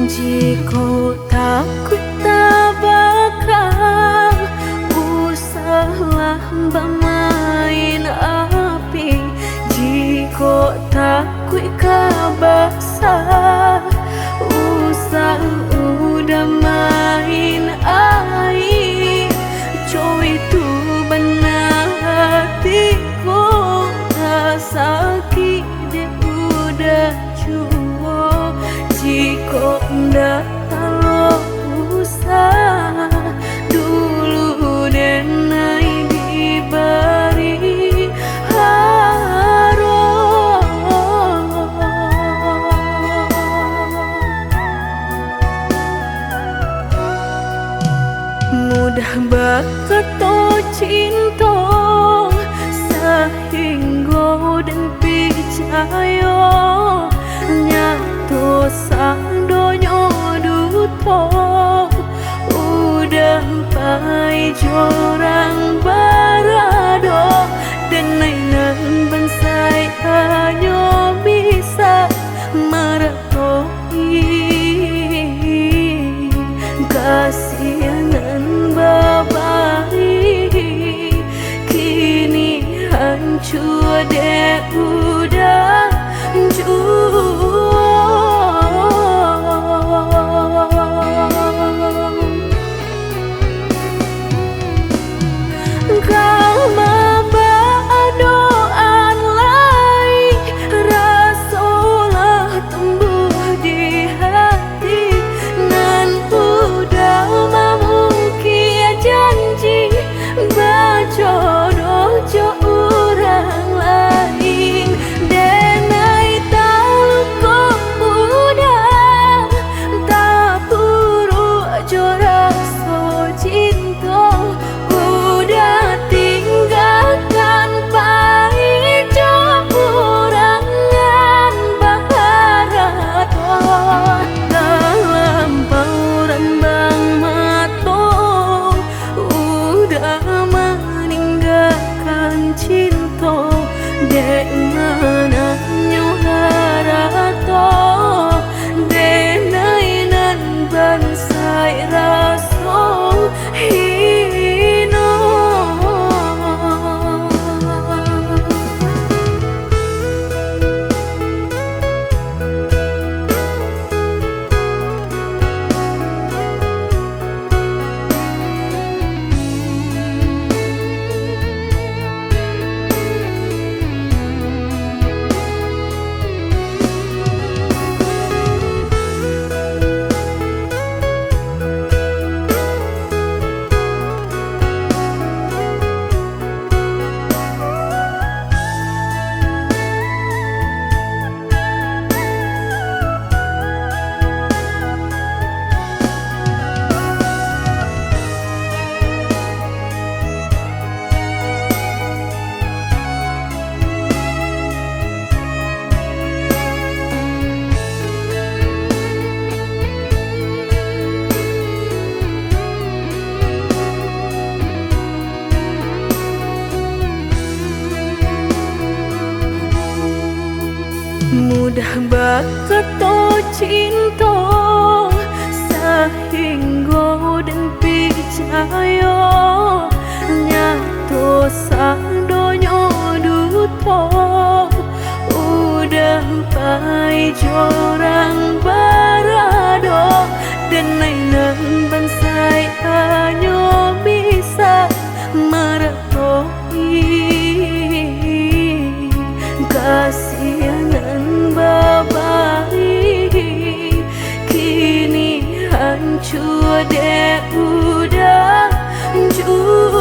Jika takut tak bakal usahlah bermain api. Jika takut kabasa usah udah main air. Coy itu benar hatiku tak sakit dia udah cuo. Jika ndak kalau usah dulu dan naik diberi mudah bakal cinta sehingga dan percaya nyatu sang donyo duto udah pai jorang barado dan nainan bensai hanya bisa meratoi kasihanan babari kini hancur deh udah kau membadoan lain rasulah tumbuh di hati nan udah memukir janji berjodoh jo orang lain. Denai tahu kau udah tak buru jo rasa cinta udah tinggalkan pahit jo urangan baharato dalam bauran bang mato udah meninggalkan cinta dek mana nyuharato denai nan bansai raso hino. Mudah bakal cinta sehingga dan percaya nyatu sang donyo duto udah pai jorang barado dan nainan bansai hanya bisa meratoi kasihanan babari kini hancur deh udah jual.